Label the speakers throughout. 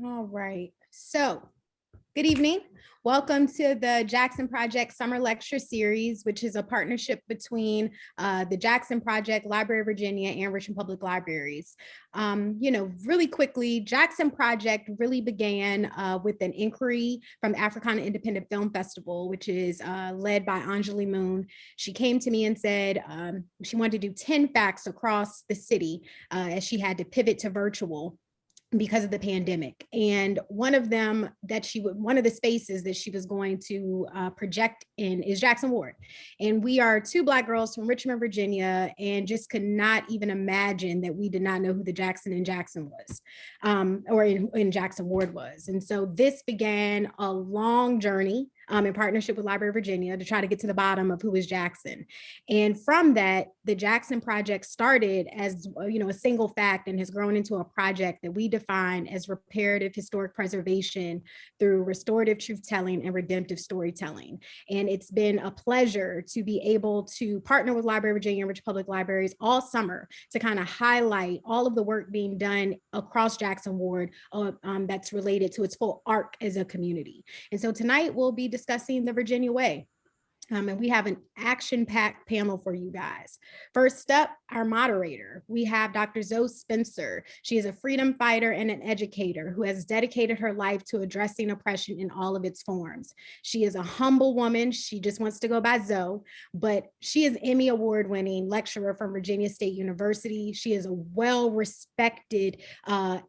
Speaker 1: All right. So, good evening. Welcome to the JXN Project Summer Lecture Series, which is a partnership between the JXN Project, Library of Virginia, and Richmond Public Libraries. Really quickly, JXN Project really began with an inquiry from the Africana Independent Film Festival, which is led by Anjali Moon. She came to me and said she wanted to do 10 facts across the city as she had to pivot to virtual because of the pandemic. And one of them one of the spaces that she was going to project in is Jackson Ward. And we are two Black girls from Richmond, Virginia, and just could not even imagine that we did not know who the Jackson in Jackson was, or in Jackson Ward was. And so this began a long journey in partnership with Library of Virginia to try to get to the bottom of who is Jackson. And from that, the JXN Project started as a single fact and has grown into a project that we define as reparative historic preservation through restorative truth-telling and redemptive storytelling. And it's been a pleasure to be able to partner with Library of Virginia and Richmond Public Libraries all summer to kind of highlight all of the work being done across Jackson Ward that's related to its full arc as a community. And so tonight we'll be discussing the Virginia Way. And we have an action-packed panel for you guys. First up, our moderator. We have Dr. Zoe Spencer. She is a freedom fighter and an educator who has dedicated her life to addressing oppression in all of its forms. She is a humble woman. She just wants to go by Zoe, but she is Emmy Award-winning lecturer from Virginia State University. She is a well-respected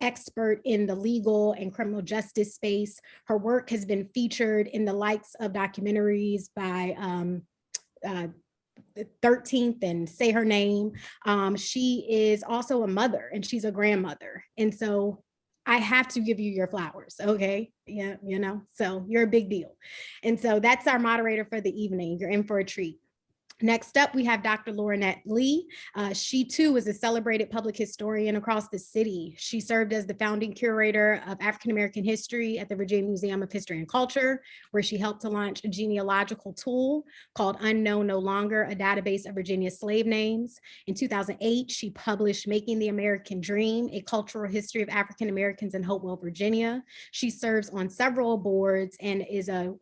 Speaker 1: expert in the legal and criminal justice space. Her work has been featured in the likes of documentaries by the 13th and Say Her Name. She is also a mother and she's a grandmother. And so I have to give you your flowers, okay? Yeah, so you're a big deal. And so that's our moderator for the evening. You're in for a treat. Next up, we have Dr. Lauranett Lee. She too is a celebrated public historian across the city. She served as the founding curator of African-American history at the Virginia Museum of History and Culture, where she helped to launch a genealogical tool called Unknown No Longer, a database of Virginia slave names. In 2008, she published Making the American Dream, a cultural history of African-Americans in Hopewell, Virginia. She serves on several boards and is a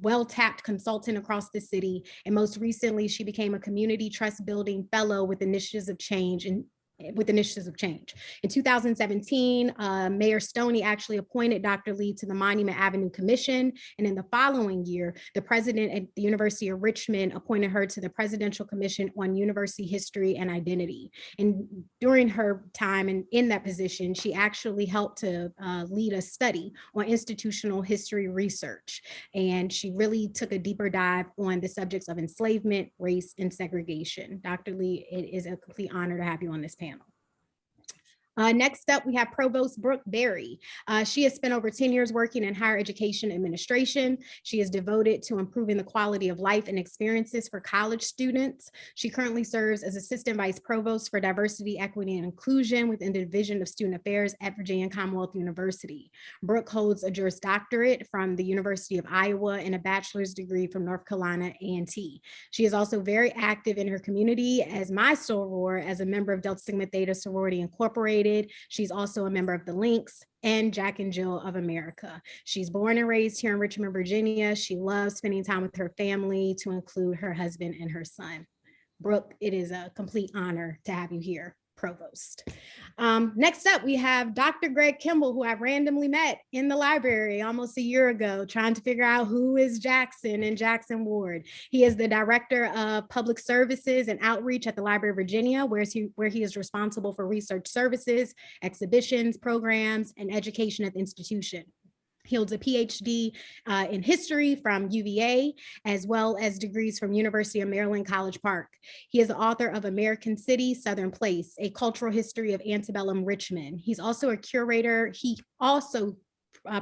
Speaker 1: well-tapped consultant across the city. And most recently, she became a community trust building fellow with Initiatives of Change In 2017, Mayor Stoney actually appointed Dr. Lee to the Monument Avenue Commission. And in the following year, the president at the University of Richmond appointed her to the Presidential Commission on University History and Identity. And during her time in that position, she actually helped to lead a study on institutional history research. And she really took a deeper dive on the subjects of enslavement, race, and segregation. Dr. Lee, it is a complete honor to have you on this panel. Next up, we have Provost Brooke Berry. She has spent over 10 years working in higher education administration. She is devoted to improving the quality of life and experiences for college students. She currently serves as Assistant Vice Provost for Diversity, Equity, and Inclusion within the Division of Student Affairs at Virginia Commonwealth University. Brooke holds a Juris Doctorate from the University of Iowa and a bachelor's degree from North Carolina A&T. She is also very active in her community as my soror, as a member of Delta Sigma Theta Sorority Incorporated. She's also a member of the Lynx and Jack and Jill of America. She's born and raised here in Richmond, Virginia. She loves spending time with her family, to include her husband and her son. Brooke, it is a complete honor to have you here, Provost. Next up, we have Dr. Gregg Kimball, who I randomly met in the library almost a year ago, trying to figure out who is Jackson and Jackson Ward. He is the Director of Public Services and Outreach at the Library of Virginia, where he is responsible for research services, exhibitions, programs, and education at the institution. He holds a PhD in history from UVA, as well as degrees from University of Maryland, College Park. He is the author of American City, Southern Place, a cultural history of antebellum Richmond. He's also a curator. He also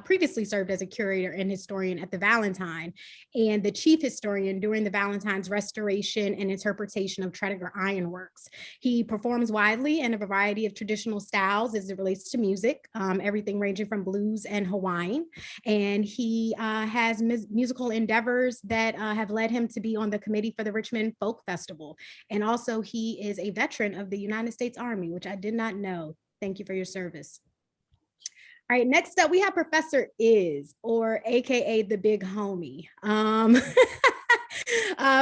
Speaker 1: previously served as a curator and historian at the Valentine and the chief historian during the Valentine's restoration and interpretation of Tredegar Ironworks. He performs widely in a variety of traditional styles as it relates to music, everything ranging from blues and Hawaiian. And he has musical endeavors that have led him to be on the committee for the Richmond Folk Festival. And also he is a veteran of the United States Army, which I did not know. Thank you for your service. All right, next up, we have Professor Is, or AKA the big homie.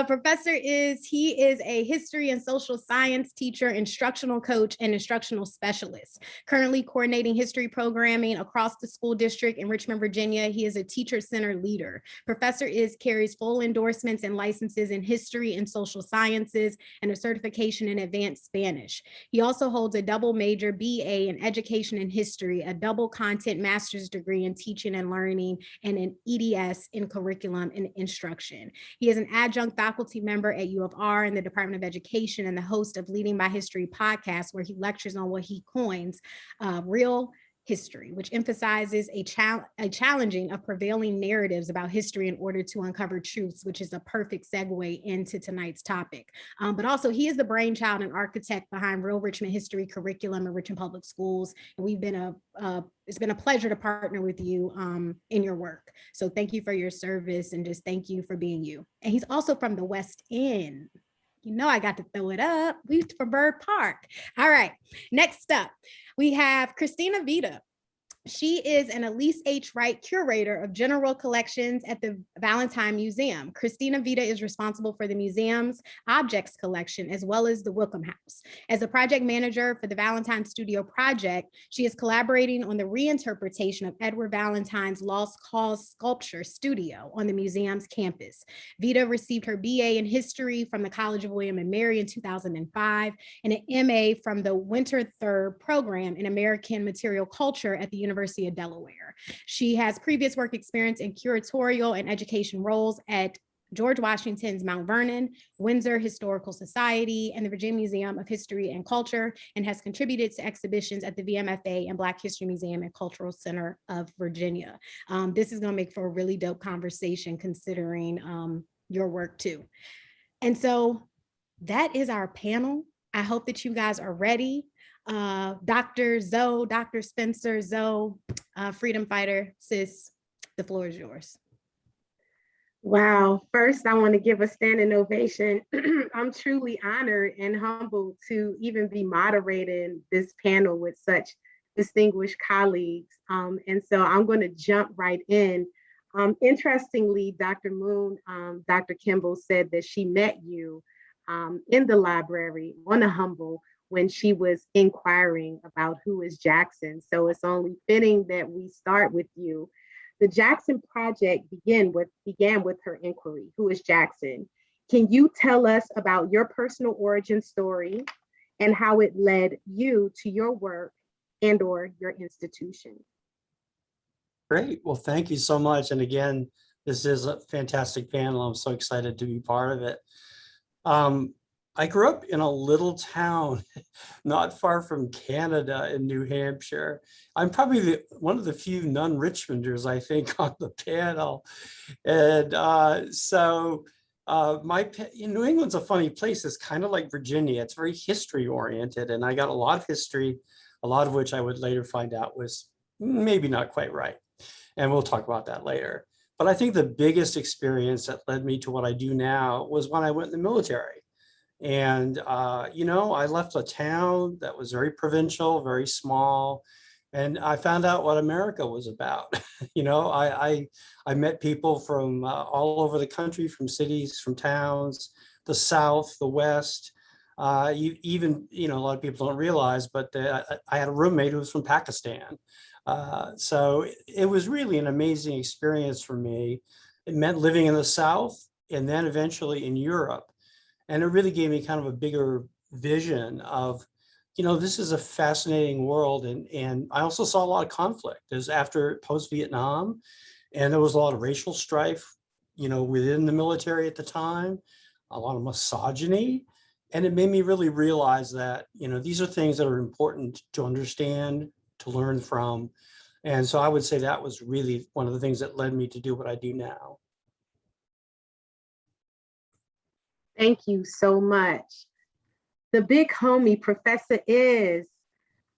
Speaker 1: Professor Is, he is a history and social science teacher, instructional coach, and instructional specialist. Currently coordinating history programming across the school district in Richmond, Virginia. He is a teacher center leader. Professor Is carries full endorsements and licenses in history and social sciences and a certification in advanced Spanish. He also holds a double major BA in education and history, a double content master's degree in teaching and learning, and an EDS in curriculum and instruction. He is an adjunct faculty member at U of R in the Department of Education and the host of Leading by History podcast, where he lectures on what he coins real history, which emphasizes a challenging of prevailing narratives about history in order to uncover truths, which is a perfect segue into tonight's topic. But also, he is the brainchild and architect behind Real Richmond History curriculum in Richmond Public Schools. And it's been a pleasure to partner with you in your work. So thank you for your service, and just thank you for being you. And he's also from the West End. You know, I got to throw it up. We from Bird Park. All right, next up, we have Christina Vida. She is an Elise H. Wright curator of general collections at the Valentine Museum. Christina Vida is responsible for the museum's objects collection, as well as the Wickham House. As a project manager for the Valentine Studio Project, she is collaborating on the reinterpretation of Edward Valentine's Lost Cause sculpture studio on the museum's campus. Vida received her BA in history from the College of William and Mary in 2005, and an MA from the Winter Third program in American Material Culture at the University of Delaware. She has previous work experience in curatorial and education roles at George Washington's Mount Vernon, Windsor Historical Society, and the Virginia Museum of History and Culture, and has contributed to exhibitions at the VMFA and Black History Museum and Cultural Center of Virginia. This is going to make for a really dope conversation, considering your work too. And so that is our panel. I hope that you guys are ready. Dr. Zoe, Dr. Spencer, Zoe, freedom fighter, sis, the floor is yours.
Speaker 2: Wow. First, I want to give a standing ovation. I'm truly honored and humbled to even be moderating this panel with such distinguished colleagues. And so I'm going to jump right in. Interestingly, Dr. Moon, Dr. Kimball said that she met you in the library on a humble when she was inquiring about who is Jackson. So it's only fitting that we start with you. The Jackson Project began with her inquiry, who is Jackson? Can you tell us about your personal origin story and how it led you to your work and or your institution?
Speaker 3: Great, well, thank you so much. And again, this is a fantastic panel. I'm so excited to be part of it. I grew up in a little town not far from Canada in New Hampshire. I'm probably one of the few non-Richmonders, I think, on the panel. And New England's a funny place. It's kind of like Virginia. It's very history oriented. And I got a lot of history, a lot of which I would later find out was maybe not quite right. And we'll talk about that later. But I think the biggest experience that led me to what I do now was when I went in the military. And, I left a town that was very provincial, very small, and I found out what America was about. I met people from all over the country, from cities, from towns, the South, the West. A lot of people don't realize, but I had a roommate who was from Pakistan. So it was really an amazing experience for me. It meant living in the South and then eventually in Europe. And it really gave me kind of a bigger vision of, this is a fascinating world. And I also saw a lot of conflict. It was after post-Vietnam, and there was a lot of racial strife, within the military at the time, a lot of misogyny. And it made me really realize that, these are things that are important to understand, to learn from. And so I would say that was really one of the things that led me to do what I do now.
Speaker 2: Thank you so much. The big homie, Professor Is,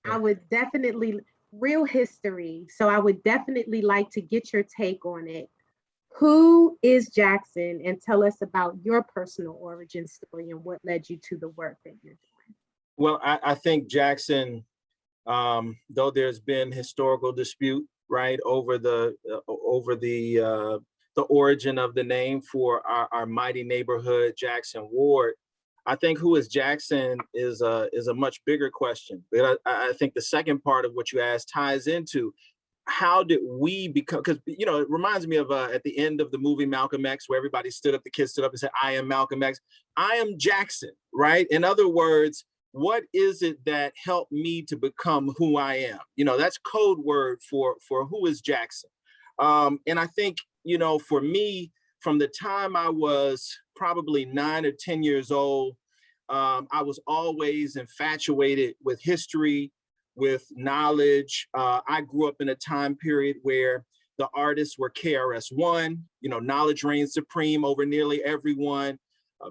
Speaker 2: I would definitely, real history. So I would definitely like to get your take on it. Who is Jackson? And tell us about your personal origin story and what led you to the work that you're doing.
Speaker 4: Well, I think Jackson though there's been historical dispute, right, over the origin of the name for our mighty neighborhood, Jackson Ward. I think who is Jackson is a much bigger question. But I think the second part of what you asked ties into how did we become, because, you know, it reminds me of at the end of the movie Malcolm X, where everybody stood up, the kids stood up and said, I am Malcolm X. I am Jackson, right? In other words, what is it that helped me to become who I am? You know, that's code word for who is Jackson. And I think, you know, for me, from the time I was probably 9 or 10 years old, I was always infatuated with history, with knowledge. I grew up in a time period where the artists were KRS-One, you know, knowledge reigns supreme over nearly everyone.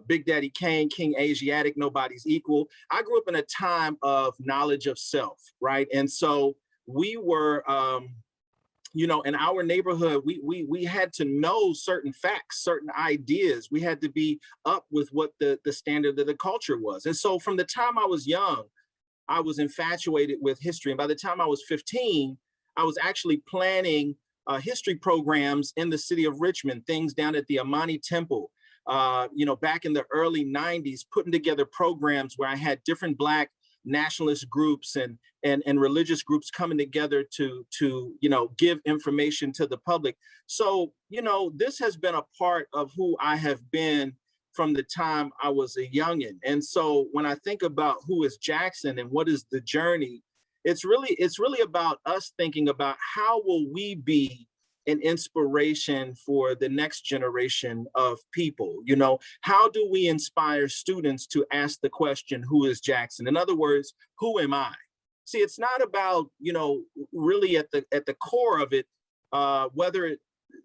Speaker 4: Big Daddy Kane, King Asiatic, nobody's equal. I grew up in a time of knowledge of self, right? And so we were, you know, in our neighborhood, we had to know certain facts, certain ideas. We had to be up with what the standard of the culture was. And so from the time I was young, I was infatuated with history. And by the time I was 15, I was actually planning history programs in the city of Richmond, things down at the Amani Temple, you know, back in the early 90s, putting together programs where I had different Black nationalist groups and religious groups coming together to you know, give information to the public. So, you know, this has been a part of who I have been from the time I was a youngin'. And so when I think about who is Jackson and what is the journey, it's really about us thinking about how will we be an inspiration for the next generation of people. You know, how do we inspire students to ask the question, who is Jackson? In other words, who am I? See, it's not about, you know, really at the core of it, whether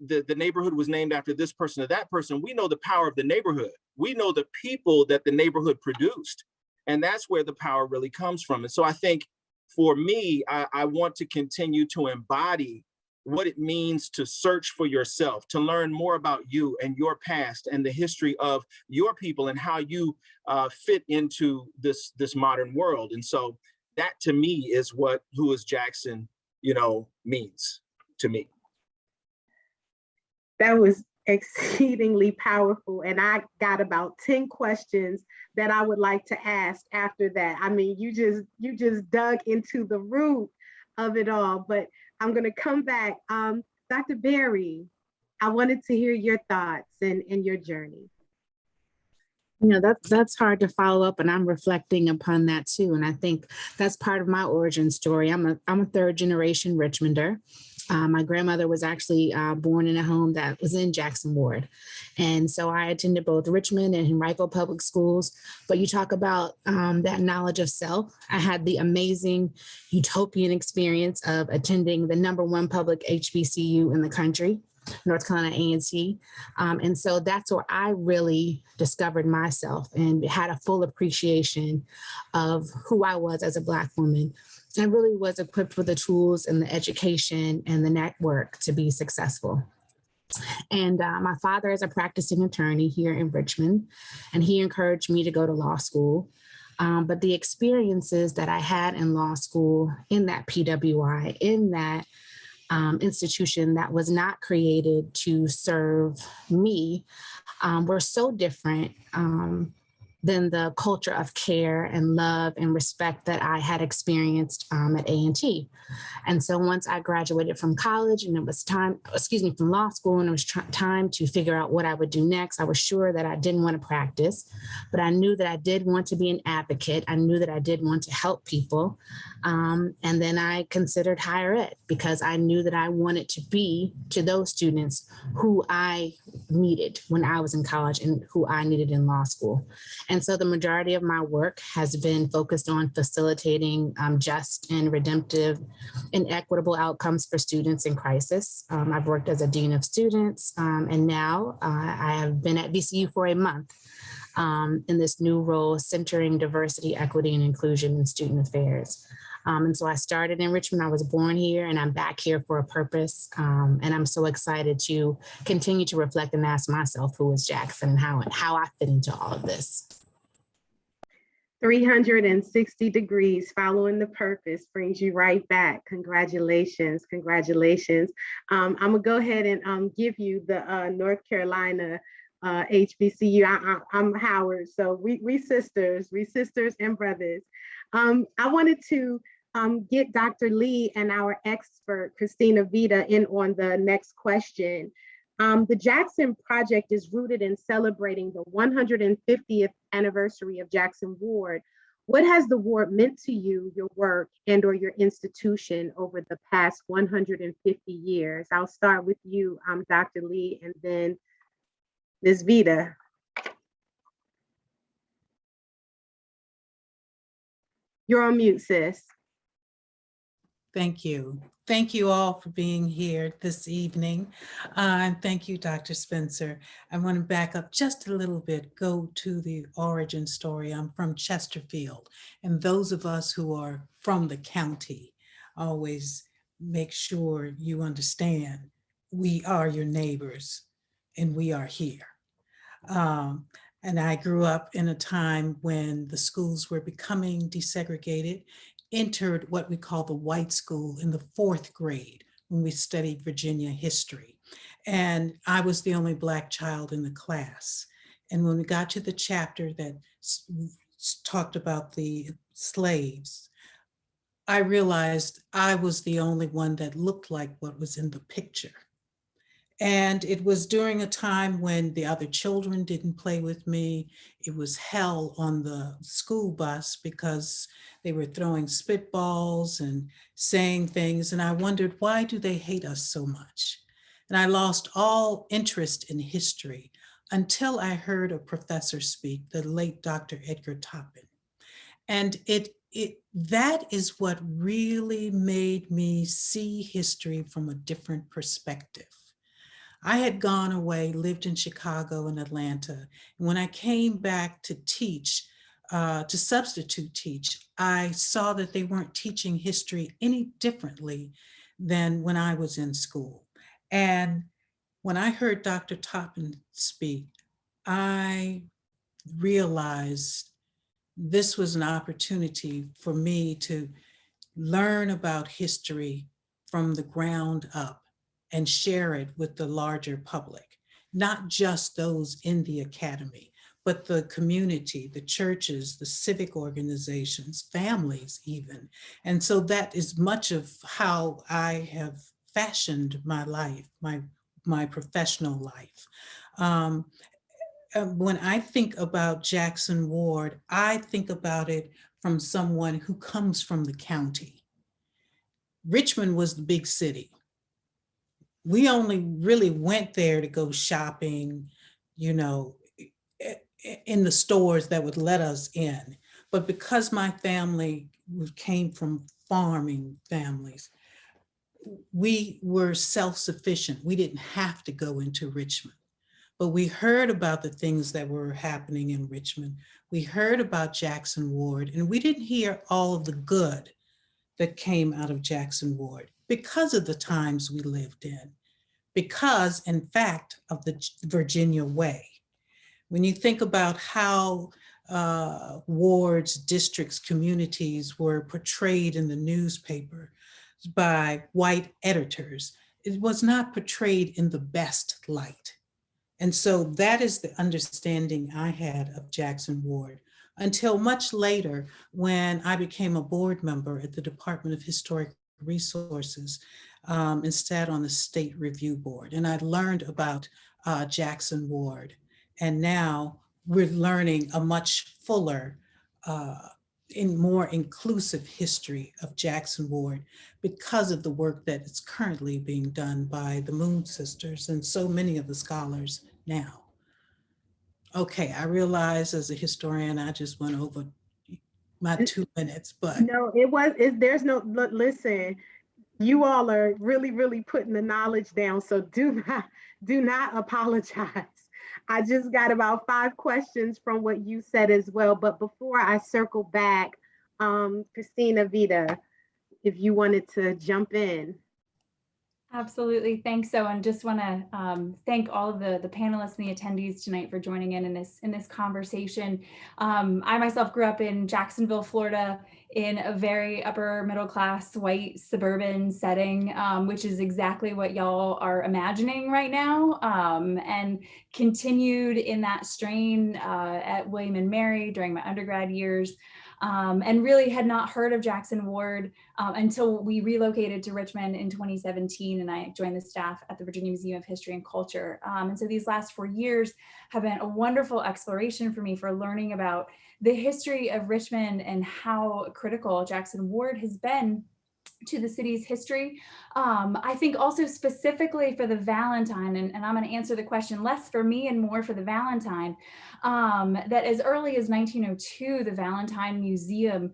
Speaker 4: the neighborhood was named after this person or that person. We know the power of the neighborhood. We know the people that the neighborhood produced. And that's where the power really comes from. And so I think for me, I want to continue to embody what it means to search for yourself, to learn more about you and your past and the history of your people and how you fit into this modern world. And so that to me is what who is Jackson, you know, means to me.
Speaker 2: That was exceedingly powerful. And I got about 10 questions that I would like to ask after that. I mean, you just dug into the root of it all, but I'm going to come back. Dr. Berry, I wanted to hear your thoughts and your journey.
Speaker 5: You know, that's hard to follow up, and I'm reflecting upon that too. And I think that's part of my origin story. I'm a third generation Richmonder. My grandmother was actually born in a home that was in Jackson Ward. And so I attended both Richmond and Henrico public schools. But you talk about that knowledge of self. I had the amazing utopian experience of attending the #1 public HBCU in the country, North Carolina A&T. And so that's where I really discovered myself and had a full appreciation of who I was as a Black woman. I really was equipped with the tools and the education and the network to be successful. And my father is a practicing attorney here in Richmond, and he encouraged me to go to law school. But the experiences that I had in law school, in that PWI, in that institution that was not created to serve me, were so different than the culture of care and love and respect that I had experienced at A&T. And so once I graduated from college and it was time, from law school, and it was time to figure out what I would do next, I was sure that I didn't want to practice, but I knew that I did want to be an advocate. I knew that I did want to help people. And then I considered higher ed because I knew that I wanted to be to those students who I needed when I was in college and who I needed in law school. And so the majority of my work has been focused on facilitating just and redemptive and equitable outcomes for students in crisis. I've worked as a dean of students, and now I have been at VCU for a month in this new role, centering diversity, equity, and inclusion in student affairs. And so I started in Richmond. I was born here, and I'm back here for a purpose. And I'm so excited to continue to reflect and ask myself, who is Jackson, and how I fit into all of this.
Speaker 2: 360 degrees, following the purpose brings you right back. Congratulations, congratulations. I'm gonna go ahead and give you the North Carolina HBCU. I'm Howard, so we sisters and brothers. I wanted to get Dr. Lee and our expert, Christina Vida, in on the next question. The JXN Project is rooted in celebrating the 150th anniversary of Jackson Ward. What has the ward meant to you, your work, and or your institution over the past 150 years? I'll start with you, Dr. Lee, and then Ms. Vida. You're on mute, sis.
Speaker 6: Thank you. Thank you all for being here this evening. And thank you, Dr. Spencer. I want to back up just a little bit, go to the origin story. I'm from Chesterfield, and those of us who are from the county always make sure you understand we are your neighbors and we are here. And I grew up in a time when the schools were becoming desegregated, entered what we call the white school in the 4th grade when we studied Virginia history. And I was the only Black child in the class. And when we got to the chapter that talked about the slaves, I realized I was the only one that looked like what was in the picture. And it was during a time when the other children didn't play with me. It was hell on the school bus because they were throwing spitballs and saying things. And I wondered, why do they hate us so much? And I lost all interest in history until I heard a professor speak, the late Dr. Edgar Toppin. And that is what really made me see history from a different perspective. I had gone away, lived in Chicago and Atlanta. And when I came back to teach, to substitute teach, I saw that they weren't teaching history any differently than when I was in school. And when I heard Dr. Toppin speak, I realized this was an opportunity for me to learn about history from the ground up and share it with the larger public, not just those in the academy, but the community, the churches, the civic organizations, families even. And so that is much of how I have fashioned my life, my professional life. When I think about Jackson Ward, I think about it from someone who comes from the county. Richmond was the big city. We only really went there to go shopping, you know, in the stores that would let us in. But because my family came from farming families, we were self-sufficient. We didn't have to go into Richmond. But we heard about the things that were happening in Richmond. We heard about Jackson Ward, and we didn't hear all of the good that came out of Jackson Ward because of the times we lived in, because, in fact, of the Virginia way. When you think about how wards, districts, communities were portrayed in the newspaper by white editors, it was not portrayed in the best light. And so that is the understanding I had of Jackson Ward until much later when I became a board member at the Department of Historic Resources and sat on the State Review Board. And I learned about Jackson Ward. And now we're learning a much fuller, more inclusive history of Jackson Ward because of the work that is currently being done by the Moon Sisters and so many of the scholars now. Okay, I realize as a historian, I just went over my 2 minutes, but.
Speaker 2: No, there's no, listen, you all are really putting the knowledge down. So do not apologize. I just got about 5 questions from what you said as well. But before I circle back, Christina Vida, if you wanted to jump in.
Speaker 7: Absolutely. Thanks. So, and just want to thank all of the panelists and the attendees tonight for joining in this conversation. I myself grew up in Jacksonville, Florida, in a very upper middle class white suburban setting, which is exactly what y'all are imagining right now, and continued in that strain at William and Mary during my undergrad years. And really had not heard of Jackson Ward until we relocated to Richmond in 2017, and I joined the staff at the Virginia Museum of History and Culture. And so these last 4 years have been a wonderful exploration for me for learning about the history of Richmond and how critical Jackson Ward has been to the city's history. I think also specifically for the Valentine, and I'm going to answer the question less for me and more for the Valentine, that as early as 1902, the Valentine Museum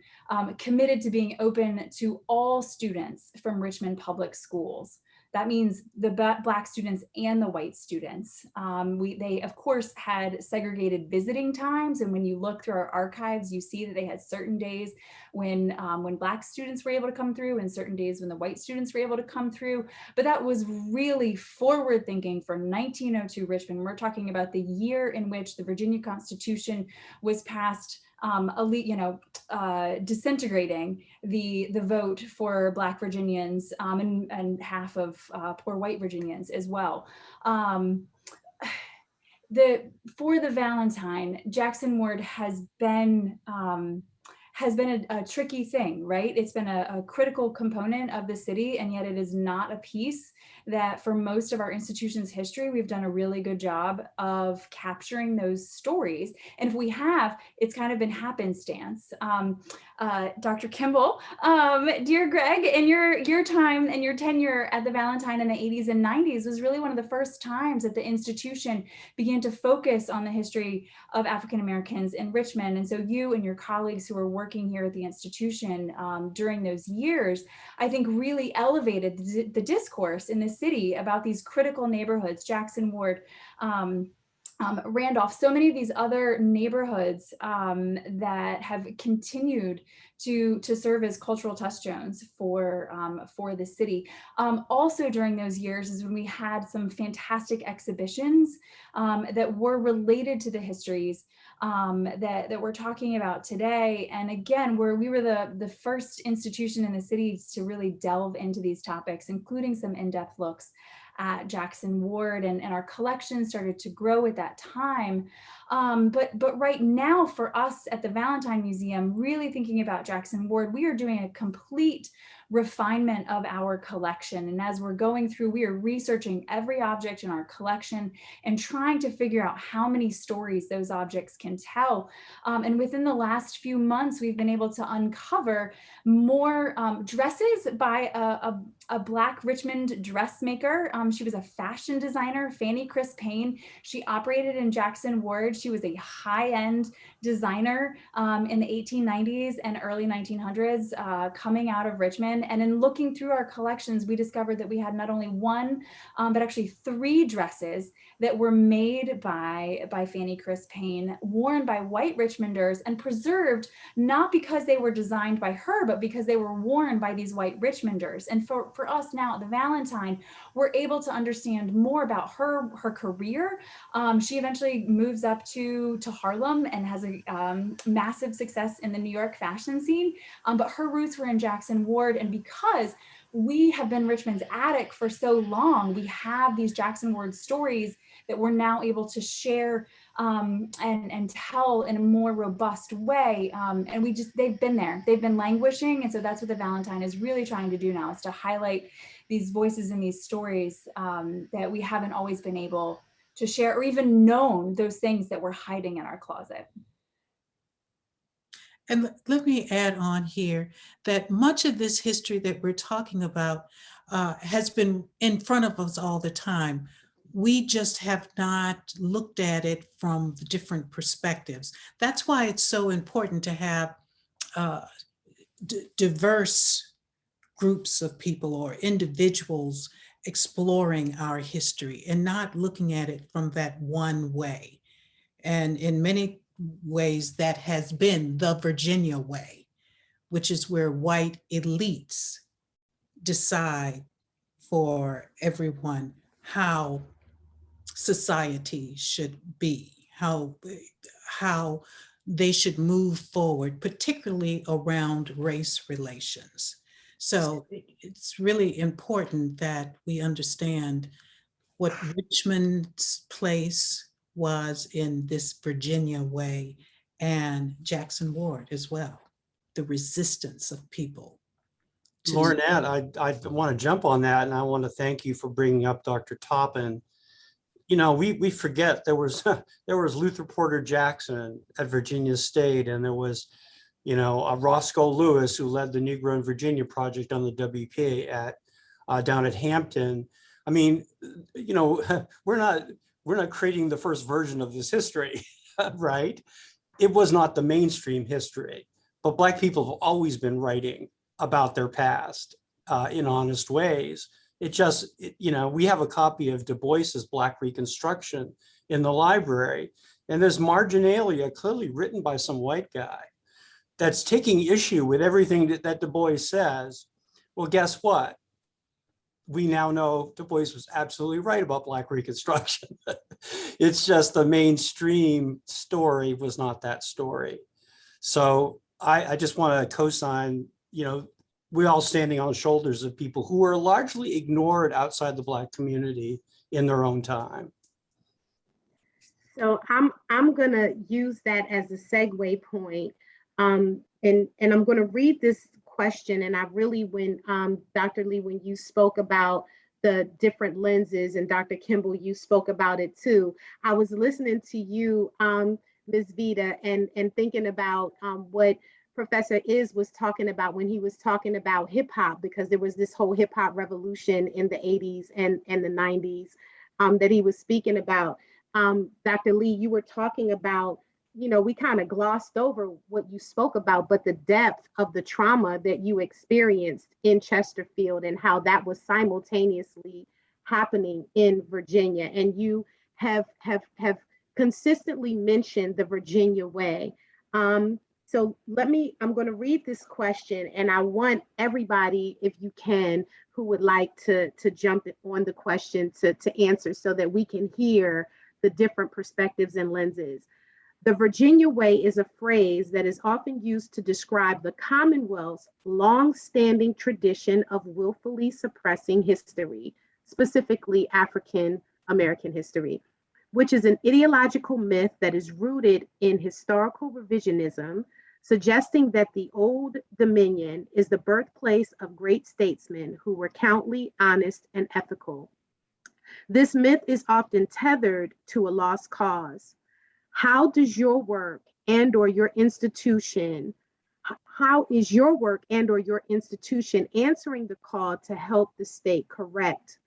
Speaker 7: committed to being open to all students from Richmond public schools. That means the Black students and the white students. They, of course, had segregated visiting times. And when you look through our archives, you see that they had certain days when Black students were able to come through and certain days when the white students were able to come through. But that was really forward thinking for 1902 Richmond. We're talking about the year in which the Virginia Constitution was passed, disintegrating the vote for Black Virginians and half of poor white Virginians as well. For the Valentine, Jackson Ward has been a tricky thing, right? It's been a critical component of the city, and yet it is not a piece that for most of our institution's history, we've done a really good job of capturing those stories. And if we have, it's kind of been happenstance. Dr. Kimball, dear Gregg, in your time and your tenure at the Valentine in the 80s and 90s was really one of the first times that the institution began to focus on the history of African Americans in Richmond. And so you and your colleagues who were working here at the institution during those years, I think really elevated the discourse in the city about these critical neighborhoods, Jackson Ward, Randolph, so many of these other neighborhoods that have continued to serve as cultural touchstones for the city. Also during those years is when we had some fantastic exhibitions that were related to the histories that we're talking about today. And again, we were the first institution in the city to really delve into these topics, including some in-depth looks at Jackson Ward, and our collection started to grow at that time. But right now for us at the Valentine Museum, really thinking about Jackson Ward, we are doing a complete refinement of our collection. And as we're going through, we are researching every object in our collection and trying to figure out how many stories those objects can tell. And within the last few months, we've been able to uncover more dresses by a Black Richmond dressmaker. She was a fashion designer, Fanny Chris Payne. She operated in Jackson Ward. She was a high-end designer in the 1890s and early 1900s coming out of Richmond. And in looking through our collections, we discovered that we had not only one, but actually 3 dresses that were made by Fanny Chris Payne, worn by white Richmonders and preserved not because they were designed by her, but because they were worn by these white Richmonders. And for us now at the Valentine, we're able to understand more about her career. She eventually moves up to Harlem and has a massive success in the New York fashion scene. But her roots were in Jackson Ward. And because we have been Richmond's attic for so long, we have these Jackson Ward stories that we're now able to share and tell in a more robust way. And they've been there, they've been languishing. And so that's what the Valentine is really trying to do now, is to highlight these voices and these stories that we haven't always been able to share or even known those things that we're hiding in our closet.
Speaker 6: And let me add on here that much of this history that we're talking about has been in front of us all the time. We just have not looked at it from the different perspectives. That's why it's so important to have diverse groups of people or individuals exploring our history and not looking at it from that one way. And in many ways, that has been the Virginia way, which is where white elites decide for everyone how society should be, how they should move forward, particularly around race relations. So it's really important that we understand what Richmond's place was in this Virginia way, and Jackson Ward as well, the resistance of people.
Speaker 3: Lauranett, I want to jump on that, and I want to thank you for bringing up Dr. Toppin. You know, we forget there was Luther Porter Jackson at Virginia State, and there was, you know, Roscoe Lewis, who led the Negro in Virginia project on the WPA at down at Hampton. I mean, you know, we're not creating the first version of this history, right? It was not the mainstream history, but Black people have always been writing about their past in honest ways. It just, you know, we have a copy of Du Bois's Black Reconstruction in the library, and there's marginalia clearly written by some white guy that's taking issue with everything that Du Bois says. Well, guess what? We now know Du Bois was absolutely right about Black Reconstruction. It's just the mainstream story was not that story. So I just want to co-sign, you know, we're all standing on the shoulders of people who were largely ignored outside the Black community in their own time.
Speaker 2: So I'm gonna use that as a segue point, and I'm gonna read this question. And I really, when Dr. Lee, when you spoke about the different lenses, and Dr. Kimball, you spoke about it too. I was listening to you, Ms. Vida, and thinking about what Professor was talking about when he was talking about hip hop, because there was this whole hip hop revolution in the 80s and the 90s that he was speaking about. Dr. Lee, you were talking about, you know, we kind of glossed over what you spoke about, but the depth of the trauma that you experienced in Chesterfield and how that was simultaneously happening in Virginia. And you have consistently mentioned the Virginia way. So I'm going to read this question, and I want everybody, if you can, who would like to jump on the question to answer, so that we can hear the different perspectives and lenses. The Virginia way is a phrase that is often used to describe the Commonwealth's long-standing tradition of willfully suppressing history, specifically African American history, which is an ideological myth that is rooted in historical revisionism, suggesting that the Old Dominion is the birthplace of great statesmen who were countlessly honest and ethical. This myth is often tethered to a lost cause. How does your work and or your institution, how is your work and or your institution answering the call to help the state correct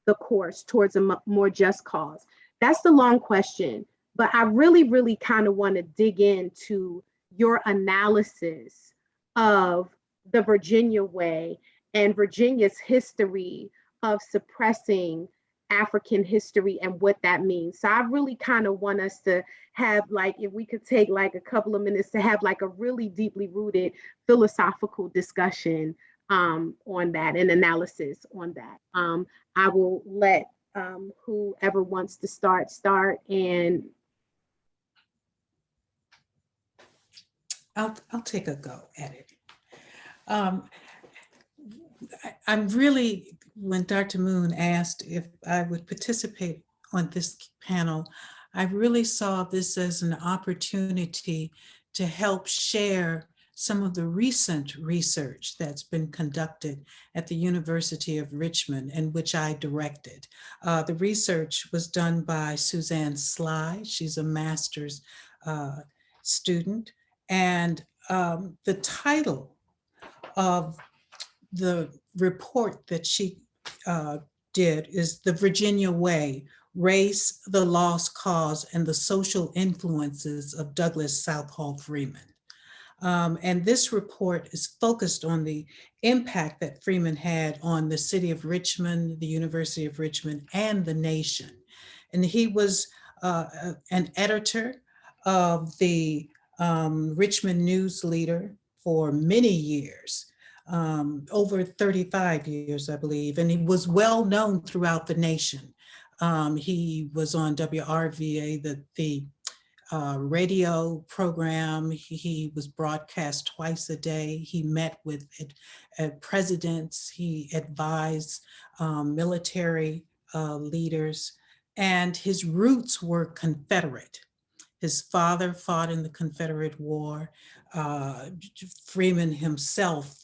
Speaker 2: the course towards a more just cause? That's the long question, but I really kind of want to dig into your analysis of the Virginia way and Virginia's history of suppressing African history and what that means. So I really kind of want us to have, like, if we could take like a couple of minutes to have like a really deeply rooted philosophical discussion on that and analysis on that. I will let whoever wants to start. And
Speaker 6: I'll take a go at it. I'm really, when Dr. Moon asked if I would participate on this panel, I really saw this as an opportunity to help share some of the recent research that's been conducted at the University of Richmond, and which I directed. The research was done by Suzanne Sly. She's a master's student. And the title of the report that she did is The Virginia Way: Race, the Lost Cause, and the Social Influences of Douglass Southall Freeman. And this report is focused on the impact that Freeman had on the city of Richmond, the University of Richmond, and the nation. And he was an editor of the Richmond News Leader for many years. over 35 years, I believe, and he was well known throughout the nation. He was on WRVA, the radio program. He was broadcast twice a day. He met with presidents. He advised military leaders, and his roots were Confederate. His father fought in the Confederate War. Freeman himself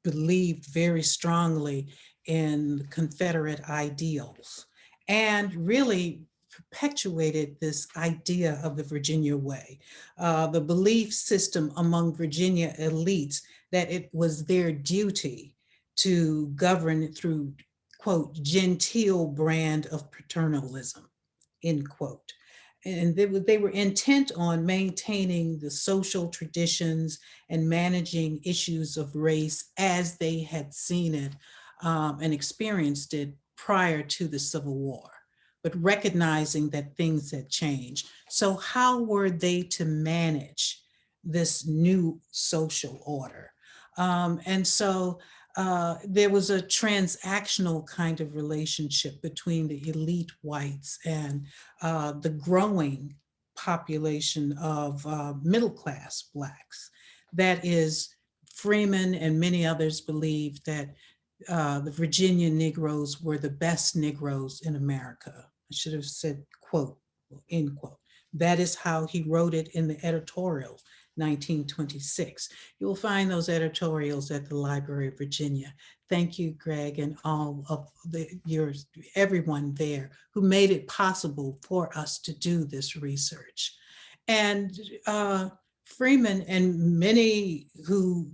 Speaker 6: believed very strongly in Confederate ideals and really perpetuated this idea of the Virginia way, the belief system among Virginia elites that it was their duty to govern through, quote, genteel brand of paternalism, end quote. And they were intent on maintaining the social traditions and managing issues of race as they had seen it and experienced it prior to the Civil War, but recognizing that things had changed. So how were they to manage this new social order? And so there was a transactional kind of relationship between the elite whites and the growing population of middle-class Blacks. That is, Freeman and many others believed that the Virginia Negroes were the best Negroes in America. I should have said, quote, end quote. That is how he wrote it in the editorial, 1926. You will find those editorials at the Library of Virginia. Thank you, Gregg, and all of everyone there who made it possible for us to do this research. And Freeman and many who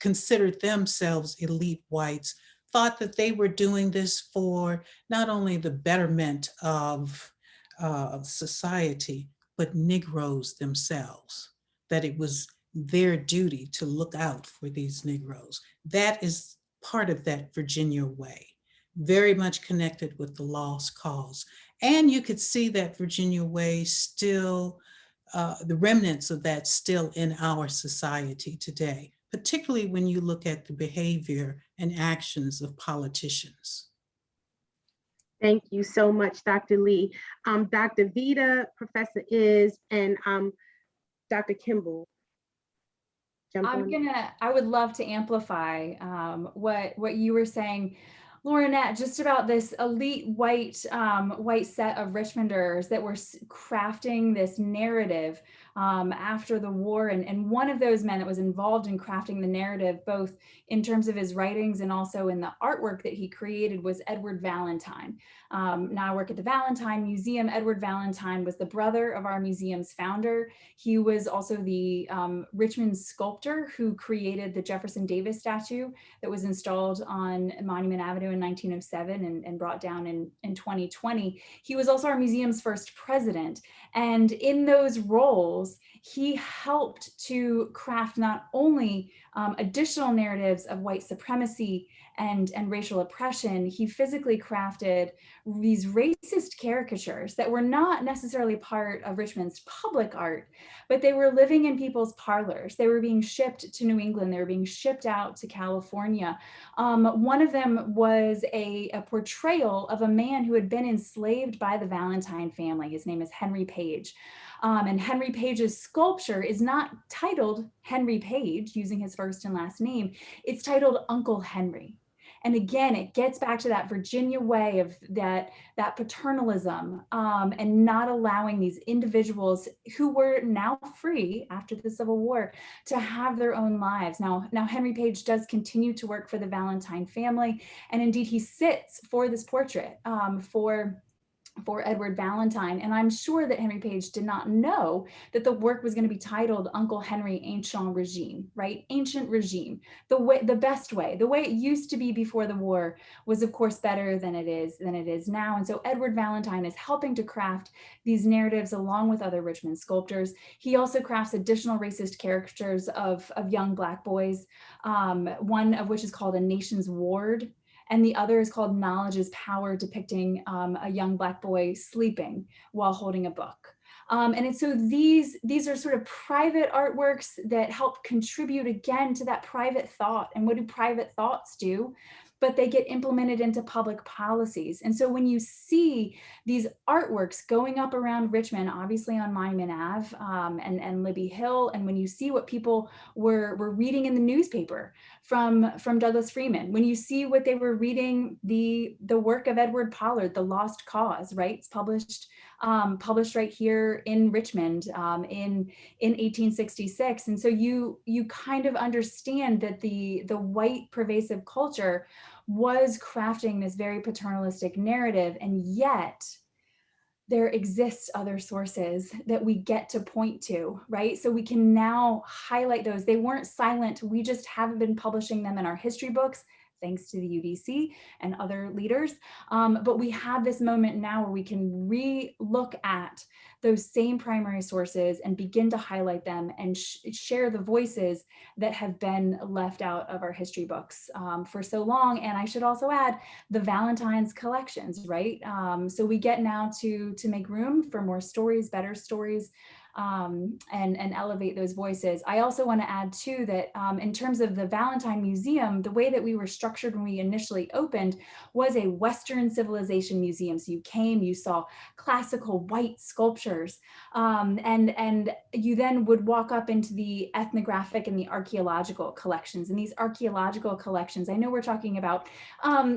Speaker 6: considered themselves elite whites thought that they were doing this for not only the betterment of society, but Negroes themselves, that it was their duty to look out for these Negroes. That is part of that Virginia way, very much connected with the lost cause. And you could see that Virginia way still, the remnants of that still in our society today, particularly when you look at the behavior and actions of politicians.
Speaker 2: Thank you so much, Dr. Lee. Dr. Vida, Professor Is, and Dr. Kimball.
Speaker 7: I would love to amplify what you were saying, Lauranett, just about this elite white set of Richmonders that were crafting this narrative after the war. And one of those men that was involved in crafting the narrative, both in terms of his writings and also in the artwork that he created, was Edward Valentine. Now I work at the Valentine Museum. Edward Valentine was the brother of our museum's founder. He was also the Richmond sculptor who created the Jefferson Davis statue that was installed on Monument Avenue in 1907 and brought down in 2020. He was also our museum's first president. And in those roles, he helped to craft not only additional narratives of white supremacy and racial oppression, he physically crafted these racist caricatures that were not necessarily part of Richmond's public art, but they were living in people's parlors. They were being shipped to New England. They were being shipped out to California. One of them was a portrayal of a man who had been enslaved by the Valentine family. His name is Henry Page. And Henry Page's sculpture is not titled Henry Page, using his first and last name. It's titled Uncle Henry. And again, it gets back to that Virginia way of that paternalism and not allowing these individuals who were now free after the Civil War to have their own lives. Now Henry Page does continue to work for the Valentine family. And indeed, he sits for this portrait for Edward Valentine. And I'm sure that Henry Page did not know that the work was going to be titled Uncle Henry Ancient Regime, right? Ancient regime, the best way, the way it used to be before the war was of course better than it is now. And so Edward Valentine is helping to craft these narratives along with other Richmond sculptors. He also crafts additional racist caricatures of young Black boys, one of which is called A Nation's Ward, and the other is called Knowledge is Power, depicting a young Black boy sleeping while holding a book. And so these are sort of private artworks that help contribute again to that private thought. And what do private thoughts do? But they get implemented into public policies. And so when you see these artworks going up around Richmond, obviously on Monument Ave and Libby Hill, and when you see what people were reading in the newspaper from Douglas Freeman, when you see what they were reading, the work of Edward Pollard, The Lost Cause, right? It's published right here in Richmond in 1866. And so you kind of understand that the white pervasive culture was crafting this very paternalistic narrative, and yet there exists other sources that we get to point to, right? So we can now highlight those. They weren't silent. We just haven't been publishing them in our history books, thanks to the UDC and other leaders. But we have this moment now where we can re-look at those same primary sources and begin to highlight them and share the voices that have been left out of our history books for so long. And I should also add the Valentine's collections, right? So we get now to make room for more stories, better stories, and elevate those voices. I also want to add too that in terms of the Valentine Museum, the way that we were structured when we initially opened was a Western civilization museum. So you came, you saw classical white sculptures, and you then would walk up into the ethnographic and the archaeological collections. And these archaeological collections, I know we're talking about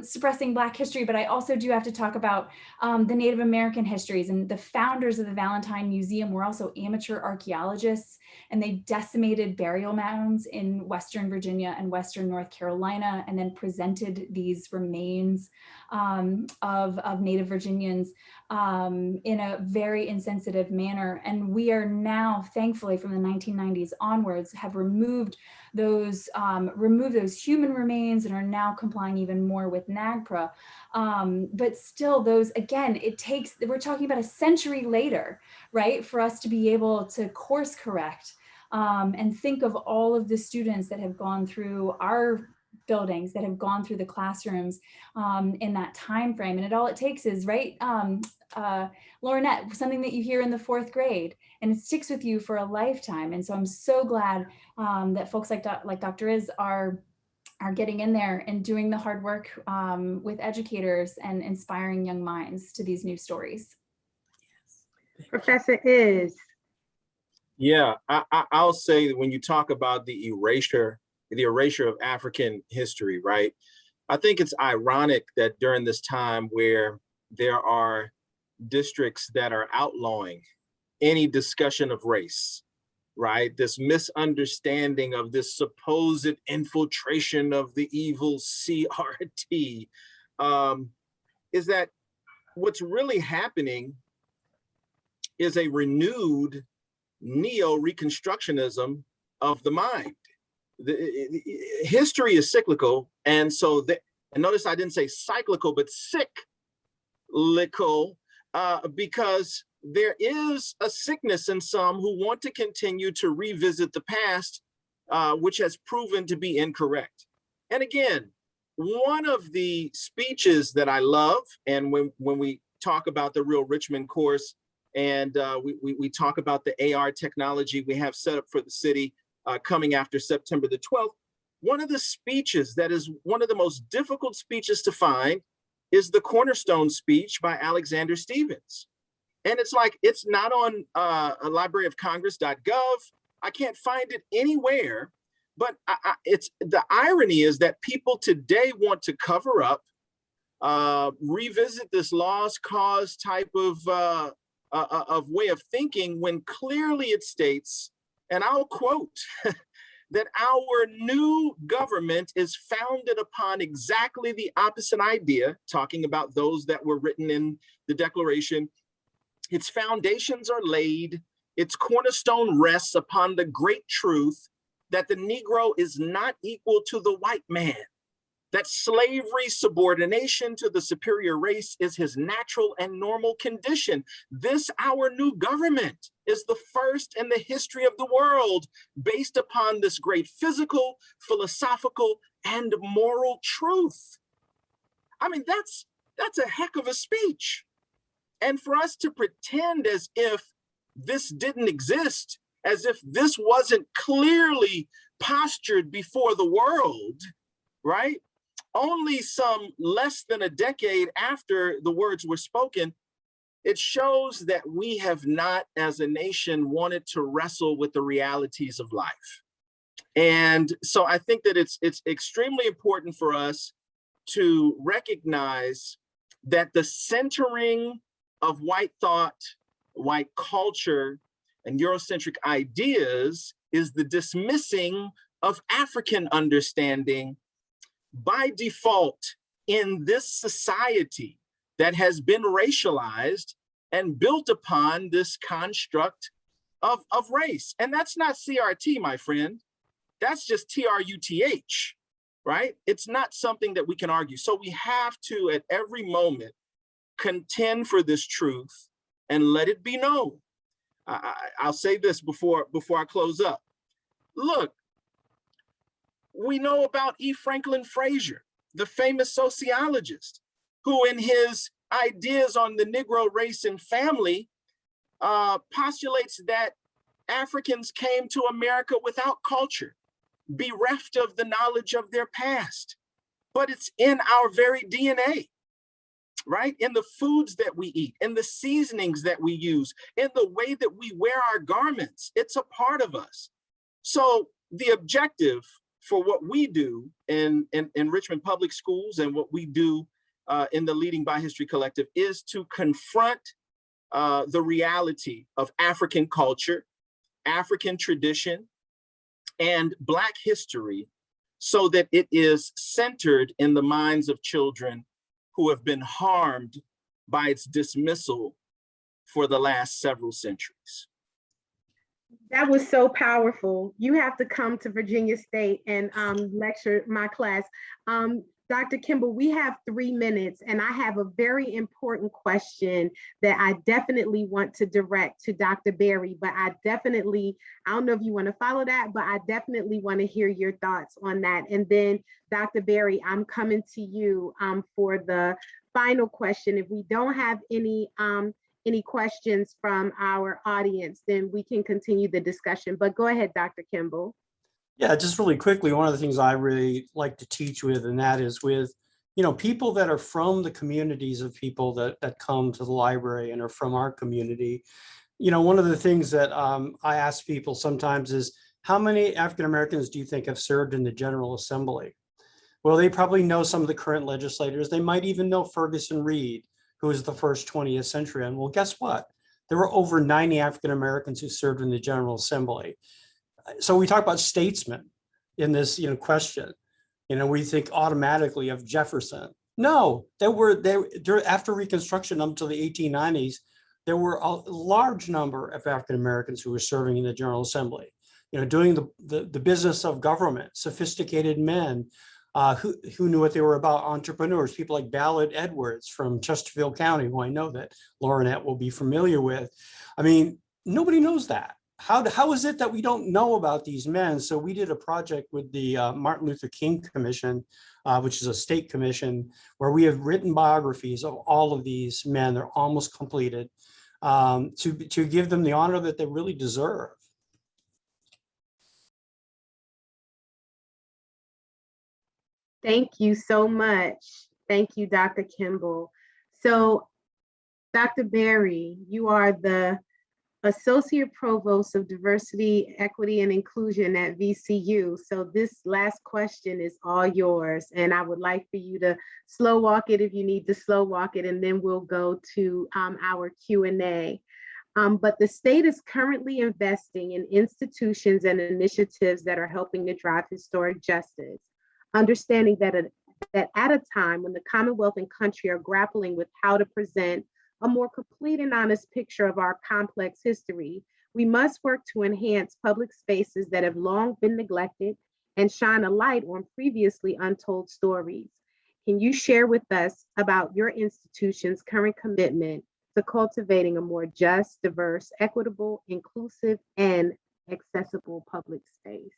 Speaker 7: suppressing Black history, but I also do have to talk about the Native American histories. And the founders of the Valentine Museum were also amateur archaeologists, and they decimated burial mounds in Western Virginia and Western North Carolina, and then presented these remains of Native Virginians in a very insensitive manner. And we are now, thankfully, from the 1990s onwards, have removed those human remains and are now complying even more with NAGPRA. But still, those, again, we're talking about a century later, right, for us to be able to course correct and think of all of the students that have gone through our buildings, that have gone through the classrooms in that time frame. And it takes is, right, Lauranett, something that you hear in the 4th grade, and it sticks with you for a lifetime. And so I'm so glad that folks like Dr. Is are getting in there and doing the hard work with educators and inspiring young minds to these new stories.
Speaker 2: Professor Is.
Speaker 4: Yeah, I'll say that when you talk about the erasure of African history, right? I think it's ironic that during this time where there are districts that are outlawing any discussion of race, right? This misunderstanding of this supposed infiltration of the evil CRT, is that what's really happening is a renewed neo-reconstructionism of the mind. History is cyclical, and so and notice I didn't say cyclical, but cyclical, because there is a sickness in some who want to continue to revisit the past, which has proven to be incorrect. And again, one of the speeches that I love, and when we talk about the Real Richmond course, and we talk about the AR technology we have set up for the city coming after September the 12th, one of the speeches that is one of the most difficult speeches to find is the Cornerstone speech by Alexander Stevens. And it's like, it's not on libraryofcongress.gov. I can't find it anywhere, but it's the irony is that people today want to cover up, revisit this lost cause type of way of thinking, when clearly it states, and I'll quote, that our new government is founded upon exactly the opposite idea, talking about those that were written in the Declaration. Its foundations are laid, its cornerstone rests upon the great truth that the Negro is not equal to the white man, that slavery, subordination to the superior race is his natural and normal condition. This, our new government, is the first in the history of the world based upon this great physical, philosophical, and moral truth. I mean, that's a heck of a speech. And for us to pretend as if this didn't exist, as if this wasn't clearly postured before the world, right? Only some less than a decade after the words were spoken, it shows that we have not, as a nation, wanted to wrestle with the realities of life. And so I think that it's extremely important for us to recognize that the centering of white thought, white culture, and Eurocentric ideas is the dismissing of African understanding by default in this society that has been racialized and built upon this construct of race. And that's not CRT, my friend. That's just TRUTH, right? It's not something that we can argue. So we have to, at every moment, contend for this truth and let it be known. I'll say this before I close up. Look, we know about E. Franklin Frazier, the famous sociologist, who in his ideas on the Negro race and family postulates that Africans came to America without culture, bereft of the knowledge of their past. But it's in our very DNA, right? In the foods that we eat, in the seasonings that we use, in the way that we wear our garments. It's a part of us. So the objective for what we do in Richmond Public Schools and what we do in the Leading by History Collective is to confront the reality of African culture, African tradition, and Black history, so that it is centered in the minds of children who have been harmed by its dismissal for the last several centuries.
Speaker 2: That was so powerful. You have to come to Virginia State and lecture my class. Dr. Kimball, we have 3 minutes, and I have a very important question that I definitely want to direct to Dr. Berry, but I don't know if you want to follow that, but I definitely want to hear your thoughts on that. And then Dr. Berry, I'm coming to you for the final question. If we don't have any questions from our audience, then we can continue the discussion, but go ahead, Dr. Kimball.
Speaker 3: Yeah, just really quickly, one of the things I really like to teach with, and that is with, people that are from the communities of people that come to the library and are from our community. One of the things that I ask people sometimes is, how many African Americans do you think have served in the General Assembly? Well, they probably know some of the current legislators. They might even know Ferguson Reed, who was the first 20th century. And well, guess what? There were over 90 African Americans who served in the General Assembly. So we talk about statesmen in this question. We think automatically of Jefferson. No, after Reconstruction up until the 1890s, there were a large number of African Americans who were serving in the General Assembly, doing the business of government, sophisticated men who knew what they were about, entrepreneurs, people like Ballard Edwards from Chesterfield County, who I know that Lauranett will be familiar with. I mean, nobody knows that. How is it that we don't know about these men? So we did a project with the Martin Luther King Commission, which is a state commission, where we have written biographies of all of these men. They're almost completed, to give them the honor that they really deserve.
Speaker 2: Thank you so much. Thank you, Dr. Kimball. So, Dr. Berry, you are the Associate Provost of Diversity, Equity, and Inclusion at VCU. So this last question is all yours. And I would like for you to slow walk it if you need to slow walk it, and then we'll go to our Q&A. But the state is currently investing in institutions and initiatives that are helping to drive historic justice, understanding that at a time when the Commonwealth and country are grappling with how to present a more complete and honest picture of our complex history, we must work to enhance public spaces that have long been neglected and shine a light on previously untold stories. Can you share with us about your institution's current commitment to cultivating a more just, diverse, equitable, inclusive, and accessible public space?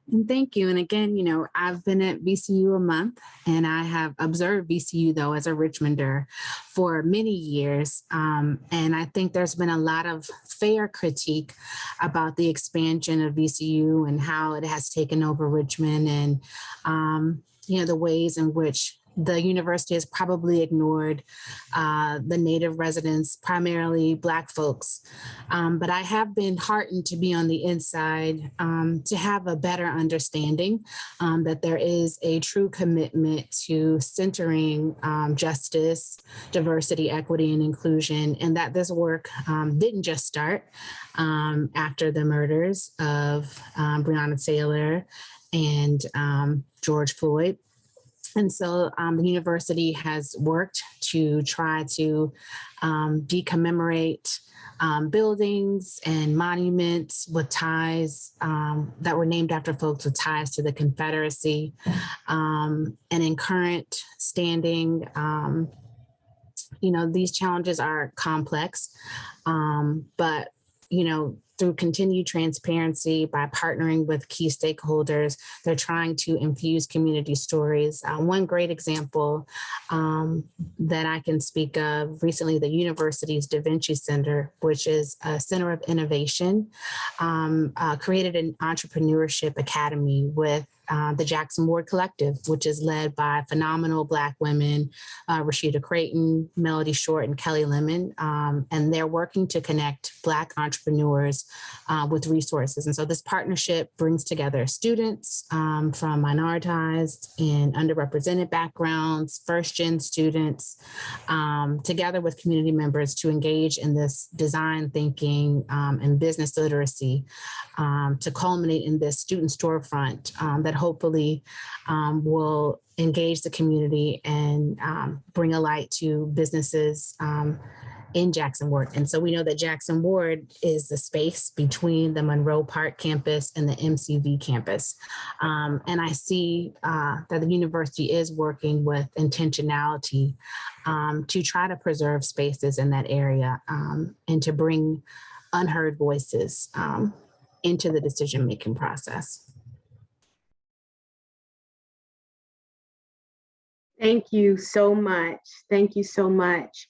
Speaker 5: And thank you. And again, I've been at VCU a month, and I have observed VCU, though, as a Richmonder for many years. And I think there's been a lot of fair critique about the expansion of VCU and how it has taken over Richmond, and, the ways in which the university has probably ignored the native residents, primarily Black folks. But I have been heartened to be on the inside, to have a better understanding that there is a true commitment to centering justice, diversity, equity, and inclusion, and that this work didn't just start after the murders of Breonna Taylor and George Floyd. And so the university has worked to try to decommemorate buildings and monuments with ties that were named after folks with ties to the Confederacy. And in current standing, these challenges are complex, but through continued transparency, by partnering with key stakeholders, they're trying to infuse community stories. One great example that I can speak of recently, the university's Da Vinci Center, which is a center of innovation, created an entrepreneurship academy with the Jackson Ward Collective, which is led by phenomenal Black women, Rashida Creighton, Melody Short, and Kelly Lemon. And they're working to connect Black entrepreneurs with resources. And so this partnership brings together students from minoritized and underrepresented backgrounds, first-gen students, together with community members to engage in this design thinking and business literacy to culminate in this student storefront that hopefully will engage the community and bring a light to businesses in Jackson Ward. And so we know that Jackson Ward is the space between the Monroe Park campus and the MCV campus. And I see that the university is working with intentionality to try to preserve spaces in that area and to bring unheard voices into the decision-making process.
Speaker 2: Thank you so much. Thank you so much.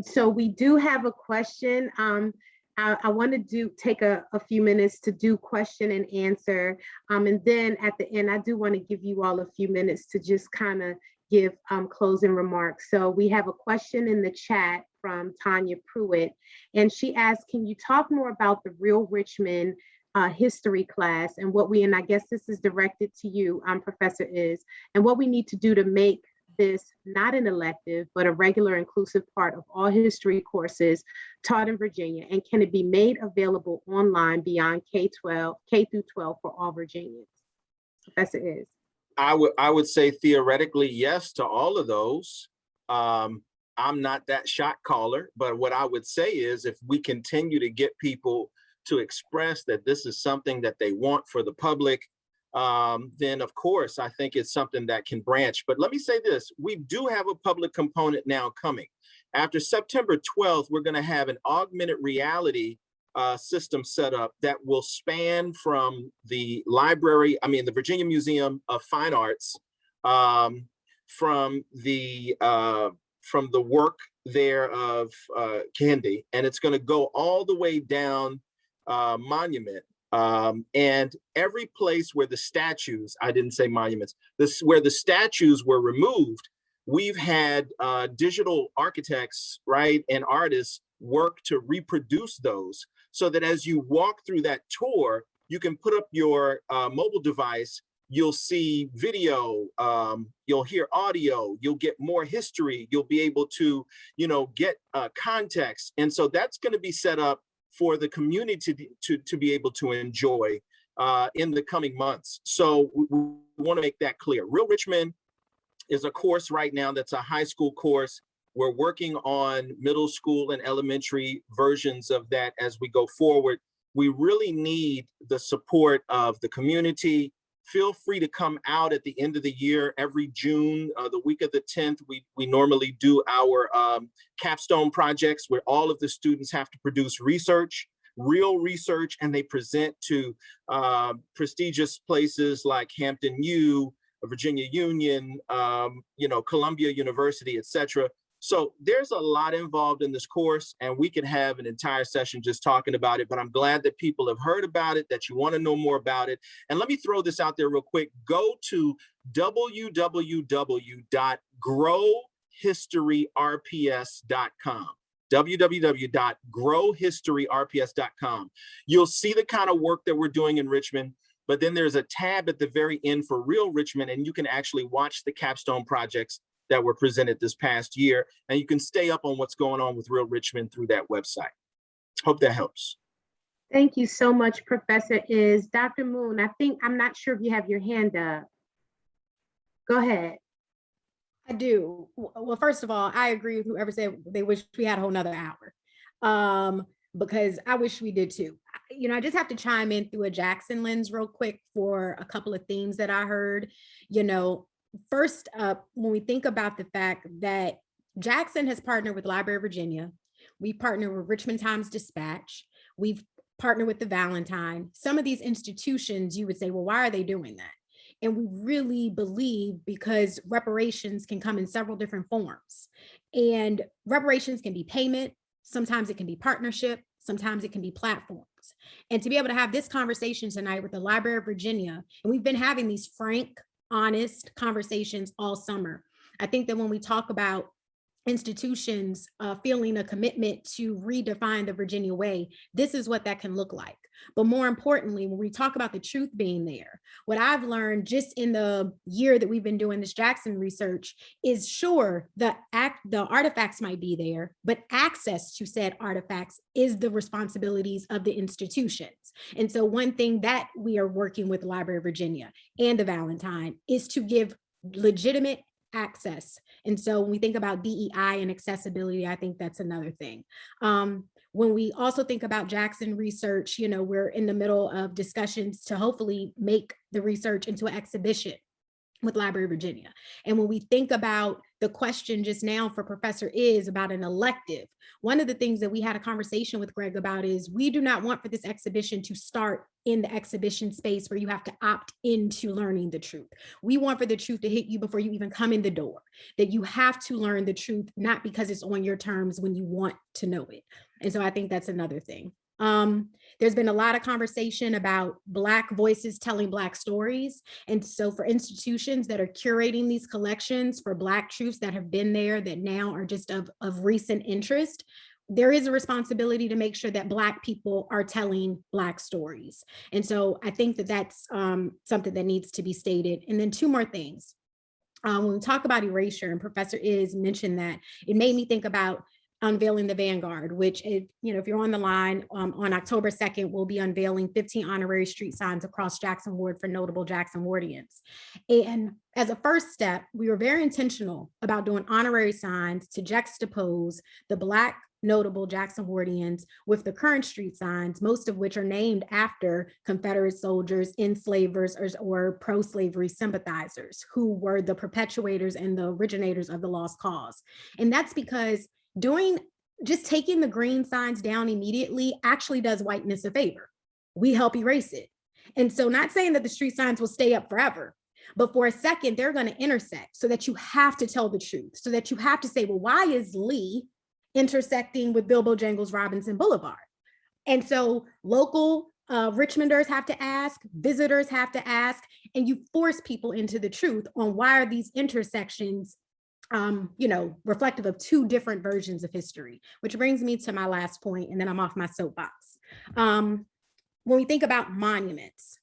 Speaker 2: So we do have a question. I want to take a few minutes to do question and answer. And then at the end, I do want to give you all a few minutes to just kind of give closing remarks. So we have a question in the chat from Tanya Pruitt, and she asked, can you talk more about the Real Richmond history class and and I guess this is directed to you, Professor Is, and what we need to do to make this not an elective, but a regular inclusive part of all history courses taught in Virginia, and can it be made available online beyond K through 12 for all Virginians? Professor Is.
Speaker 4: I would say theoretically yes to all of those. I'm not that shot caller, but what I would say is if we continue to get people to express that this is something that they want for the public, then of course, I think it's something that can branch. But let me say this, we do have a public component now coming. After September 12th, we're gonna have an augmented reality system set up that will span from the library, the Virginia Museum of Fine Arts, from the work there of Kendi, and it's gonna go all the way down Monument, and every place where the statues, I didn't say monuments, where the statues were removed, we've had digital architects, right, and artists work to reproduce those so that as you walk through that tour, you can put up your mobile device, you'll see video, you'll hear audio, you'll get more history, you'll be able to, get context. And so that's going to be set up for the community to be able to enjoy in the coming months. So we want to make that clear. Real Richmond is a course right now that's a high school course. We're working on middle school and elementary versions of that as we go forward. We really need the support of the community. Feel free to come out at the end of the year. Every June, the week of the 10th, we normally do our capstone projects where all of the students have to produce research. real research, and they present to prestigious places like Hampton U, Virginia Union, Columbia University, etc. So there's a lot involved in this course, and we could have an entire session just talking about it, but I'm glad that people have heard about it, that you want to know more about it. And let me throw this out there real quick. Go to www.growhistoryrps.com. www.growhistoryrps.com. You'll see the kind of work that we're doing in Richmond, but then there's a tab at the very end for Real Richmond, and you can actually watch the capstone projects that were presented this past year, and you can stay up on what's going on with Real Richmond through that website. Hope that helps.
Speaker 2: Thank you so much, Professor Is. Dr. Moon, I'm not sure if you have your hand up. Go ahead.
Speaker 1: I do. Well, first of all, I agree with whoever said they wish we had a whole nother hour, because I wish we did too. I just have to chime in through a Jackson lens real quick for a couple of themes that I heard. First up, when we think about the fact that Jackson has partnered with Library of Virginia, we partnered with Richmond Times-Dispatch, we've partnered with the Valentine. Some of these institutions, you would say, well, why are they doing that? And we really believe because reparations can come in several different forms. And reparations can be payment, sometimes it can be partnership, sometimes it can be platforms. And to be able to have this conversation tonight with the Library of Virginia, and we've been having these frank, honest conversations all summer. I think that when we talk about institutions feeling a commitment to redefine the Virginia way, this is what that can look like. But more importantly, when we talk about the truth being there, what I've learned just in the year that we've been doing this Jackson research is, sure, the artifacts might be there, but access to said artifacts is the responsibilities of the institutions. And so one thing that we are working with the Library of Virginia and the Valentine is to give legitimate access. And so when we think about DEI and accessibility, I think that's another thing. When we also think about Jackson research, we're in the middle of discussions to hopefully make the research into an exhibition with Library of Virginia. And when we think about the question just now for Professor Is about an elective, one of the things that we had a conversation with Gregg about is we do not want for this exhibition to start in the exhibition space where you have to opt into learning the truth. We want for the truth to hit you before you even come in the door, that you have to learn the truth, not because it's on your terms when you want to know it. And so I think that's another thing. There's been a lot of conversation about Black voices telling Black stories. And so for institutions that are curating these collections for Black truths that have been there, that now are just of recent interest, there is a responsibility to make sure that Black people are telling Black stories. And so I think that that's something that needs to be stated. And then two more things. When we talk about erasure, and Professor Is mentioned that, it made me think about unveiling the Vanguard, which, if you're on the line, on October 2nd, we'll be unveiling 15 honorary street signs across Jackson Ward for notable Jackson Wardians. And as a first step, we were very intentional about doing honorary signs to juxtapose the Black notable Jackson Wardians with the current street signs, most of which are named after Confederate soldiers, enslavers, or pro-slavery sympathizers who were the perpetuators and the originators of the lost cause. And that's because just taking the green signs down immediately actually does whiteness a favor. We help erase it. And so, not saying that the street signs will stay up forever, but for a second, they're going to intersect, so that you have to tell the truth, so that you have to say, well, why is Lee intersecting with Bilbo Jangles Robinson Boulevard? And so local Richmonders have to ask, visitors have to ask, and you force people into the truth on why are these intersections reflective of two different versions of history, which brings me to my last point, and then I'm off my soapbox. When we think about monuments,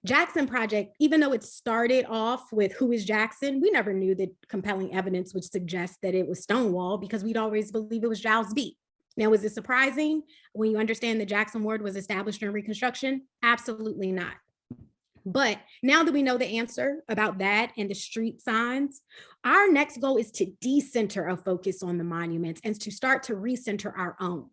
Speaker 1: Jackson Project, even though it started off with who is Jackson, we never knew that compelling evidence would suggest that it was Stonewall, because we'd always believed it was Giles B. Now, is it surprising when you understand that Jackson Ward was established during Reconstruction? Absolutely not. But now that we know the answer about that and the street signs, our next goal is to decenter a focus on the monuments and to start to recenter our own.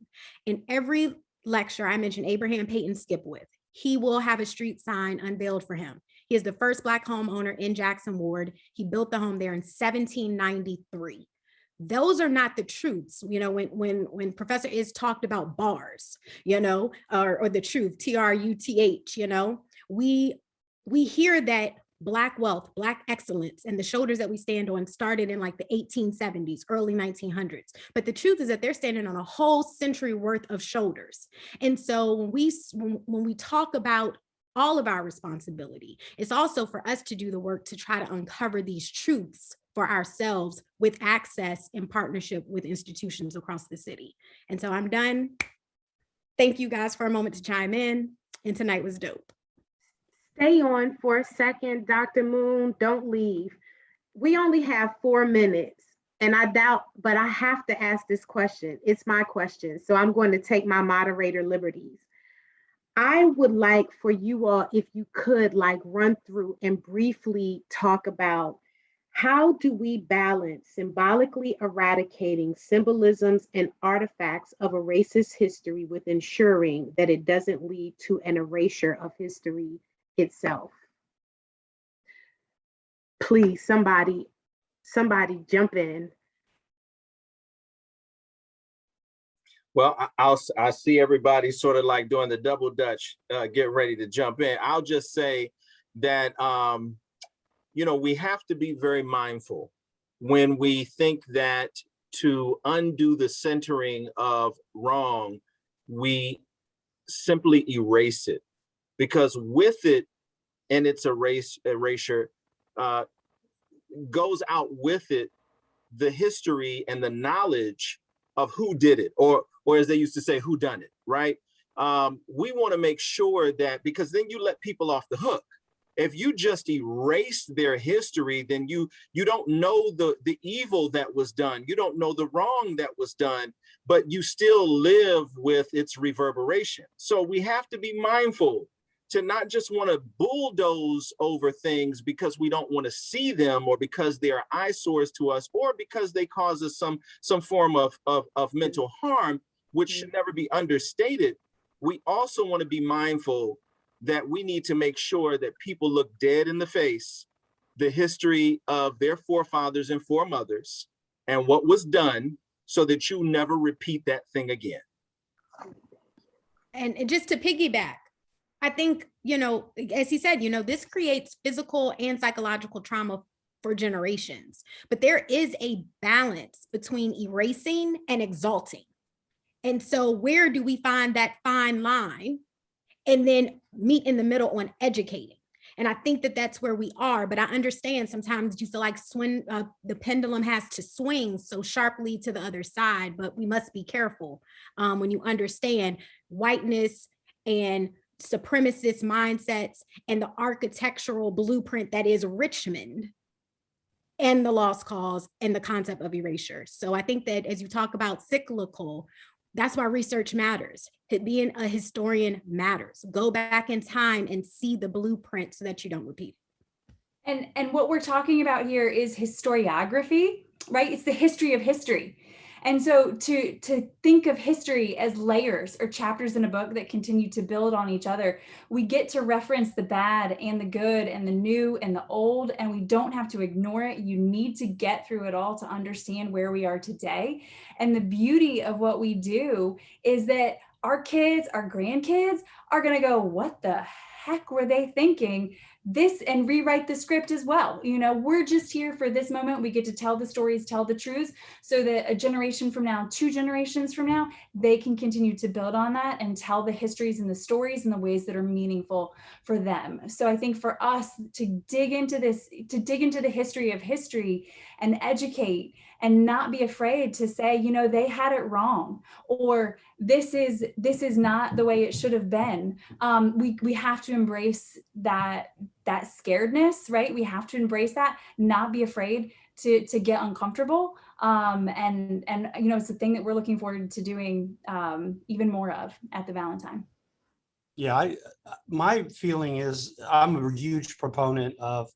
Speaker 1: In every lecture, I mentioned Abraham Peyton Skipwith. He will have a street sign unveiled for him. He is the first Black homeowner in Jackson Ward. He built the home there in 1793. those are not the truths. You know, when Professor Is talked about bars, you know, or the truth, TRUTH, you know, we hear that Black wealth, Black excellence, and the shoulders that we stand on started in like the 1870s, early 1900s. But the truth is that they're standing on a whole century worth of shoulders. And so when we talk about all of our responsibility, it's also for us to do the work to try to uncover these truths for ourselves with access in partnership with institutions across the city. And so I'm done. Thank you guys for a moment to chime in. And tonight was dope.
Speaker 2: Stay on for a second, Dr. Moon, don't leave. We only have 4 minutes and I doubt, but I have to ask this question. It's my question. So I'm going to take my moderator liberties. I would like for you all, if you could, like run through and briefly talk about how do we balance symbolically eradicating symbolisms and artifacts of a racist history with ensuring that it doesn't lead to an erasure of history itself? Please, somebody jump in.
Speaker 4: Well, I see everybody sort of like doing the double Dutch, get ready to jump in. I'll just say that, you know, we have to be very mindful when we think that to undo the centering of wrong, we simply erase it. Because with it and its erasure goes out with it the history and the knowledge of who did it, or as they used to say, who done it, right? We want to make sure that, because then you let people off the hook. If you just erase their history, then you don't know the evil that was done. You don't know the wrong that was done, but you still live with its reverberation. So we have to be mindful to not just want to bulldoze over things because we don't want to see them, or because they are eyesores to us, or because they cause us some form of mental harm, which should never be understated. We also want to be mindful that we need to make sure that people look dead in the face the history of their forefathers and foremothers and what was done, so that you never repeat that thing again.
Speaker 1: And just to piggyback, I think, you know, as he said, you know, this creates physical and psychological trauma for generations, but there is a balance between erasing and exalting. And so where do we find that fine line and then meet in the middle on educating? And I think that that's where we are, but I understand sometimes you feel like the pendulum has to swing so sharply to the other side, but we must be careful when you understand whiteness and supremacist mindsets and the architectural blueprint that is Richmond and the lost cause and the concept of erasure. So I think that as you talk about cyclical, that's why research matters. Being a historian matters. Go back in time and see the blueprint so that you don't repeat it.
Speaker 7: And what we're talking about here is historiography, right? It's the history of history. And so to think of history as layers or chapters in a book that continue to build on each other, we get to reference the bad and the good and the new and the old, and we don't have to ignore it. You need to get through it all to understand where we are today. And the beauty of what we do is that our kids, our grandkids are going to go, what the heck were they thinking? This, and rewrite the script as well. You know, we're just here for this moment. We get to tell the stories, tell the truths, so that a generation from now, 2 generations from now, they can continue to build on that and tell the histories and the stories in the ways that are meaningful for them. So I think for us to dig into this, to dig into the history of history and educate, and not be afraid to say, you know, they had it wrong, or this is not the way it should have been. We have to embrace that scaredness, right? We have to embrace that, not be afraid to get uncomfortable. And you know, it's the thing that we're looking forward to doing even more of at the Valentine.
Speaker 3: Yeah, my feeling is I'm a huge proponent of,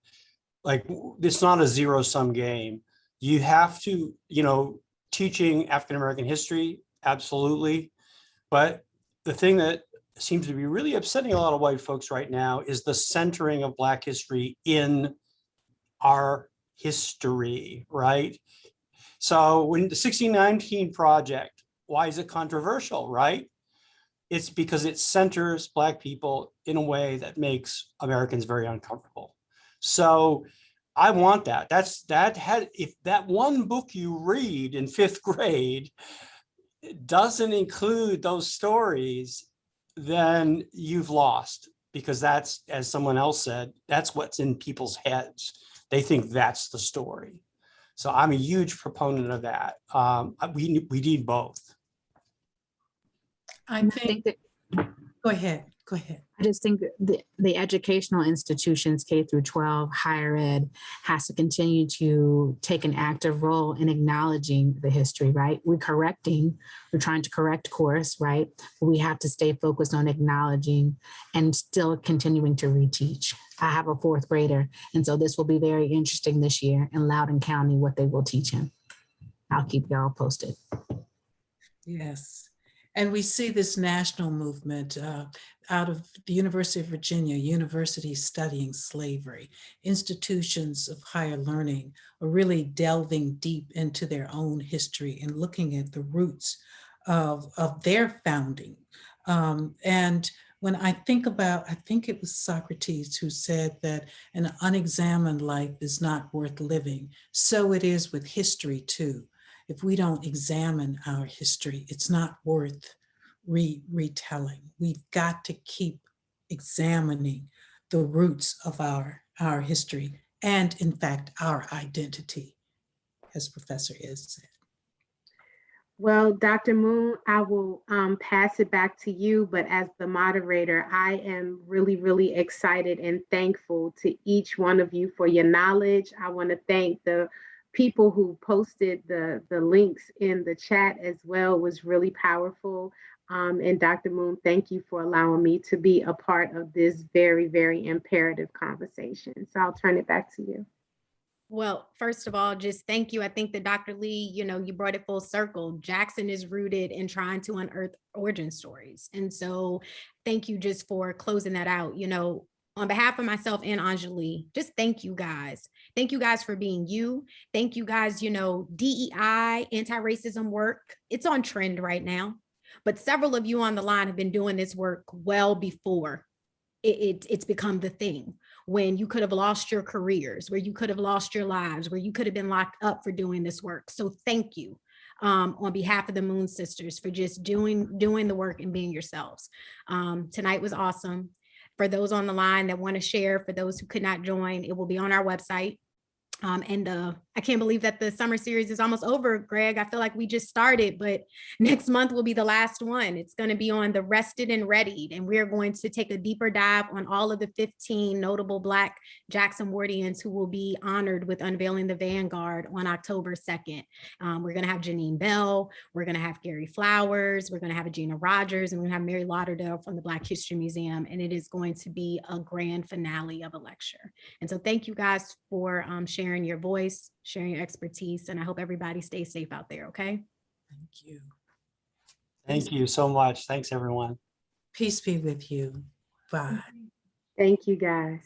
Speaker 3: like, it's not a zero-sum game. You have to, you know, teaching African-American history, absolutely. But the thing that seems to be really upsetting a lot of white folks right now is the centering of Black history in our history, right? So when the 1619 Project, why is it controversial, right? It's because it centers Black people in a way that makes Americans very uncomfortable. So I want that. If that one book you read in 5th grade doesn't include those stories, then you've lost, because that's, as someone else said, that's what's in people's heads. They think that's the story. So I'm a huge proponent of that. We need both.
Speaker 6: I
Speaker 5: I
Speaker 6: think,
Speaker 5: think that
Speaker 6: go ahead, go ahead.
Speaker 5: I just think that the educational institutions, K through 12, higher ed, has to continue to take an active role in acknowledging the history, right? We're trying to correct course, right? We have to stay focused on acknowledging and still continuing to reteach. I have a 4th grader, and so this will be very interesting this year in Loudoun County, what they will teach him. I'll keep y'all posted.
Speaker 6: Yes. And we see this national movement out of the University of Virginia, universities studying slavery, institutions of higher learning are really delving deep into their own history and looking at the roots of their founding. And when I think it was Socrates who said that an unexamined life is not worth living. So it is with history too. If we don't examine our history, it's not worth retelling. We've got to keep examining the roots of our history and, in fact, our identity, as Professor Is said.
Speaker 2: Well, Dr. Moon, I will pass it back to you, but as the moderator, I am really, really excited and thankful to each one of you for your knowledge. I want to thank the people who posted the links in the chat as well. It was really powerful. And Dr. Moon, thank you for allowing me to be a part of this very, very imperative conversation. So I'll turn it back to you.
Speaker 1: Well, first of all, just thank you. I think that Dr. Lee, you brought it full circle. Jackson is rooted in trying to unearth origin stories. And so thank you just for closing that out. On behalf of myself and Anjali, just thank you guys. Thank you guys for being you. Thank you guys, DEI, anti-racism work, it's on trend right now. But several of you on the line have been doing this work well before it's become the thing, when you could have lost your careers, where you could have lost your lives, where you could have been locked up for doing this work. So thank you on behalf of the Moon Sisters for just doing the work and being yourselves. Tonight was awesome. For those on the line that want to share, for those who could not join, it will be on our website. And I can't believe that the summer series is almost over, Gregg. I feel like we just started, but next month will be the last one. It's going to be on the Rested and Readied, and we're going to take a deeper dive on all of the 15 notable Black Jackson Wardians who will be honored with unveiling the Vanguard on October 2nd. We're going to have Janine Bell, we're going to have Gary Flowers, we're going to have Agina Rogers, and we're going to have Mary Lauderdale from the Black History Museum, and it is going to be a grand finale of a lecture. And so thank you guys for sharing your voice, sharing your expertise, and I hope everybody stays safe out there, okay?
Speaker 6: Thank you.
Speaker 3: Thank you so much. Thanks, everyone.
Speaker 6: Peace be with you. Bye.
Speaker 2: Thank you, guys.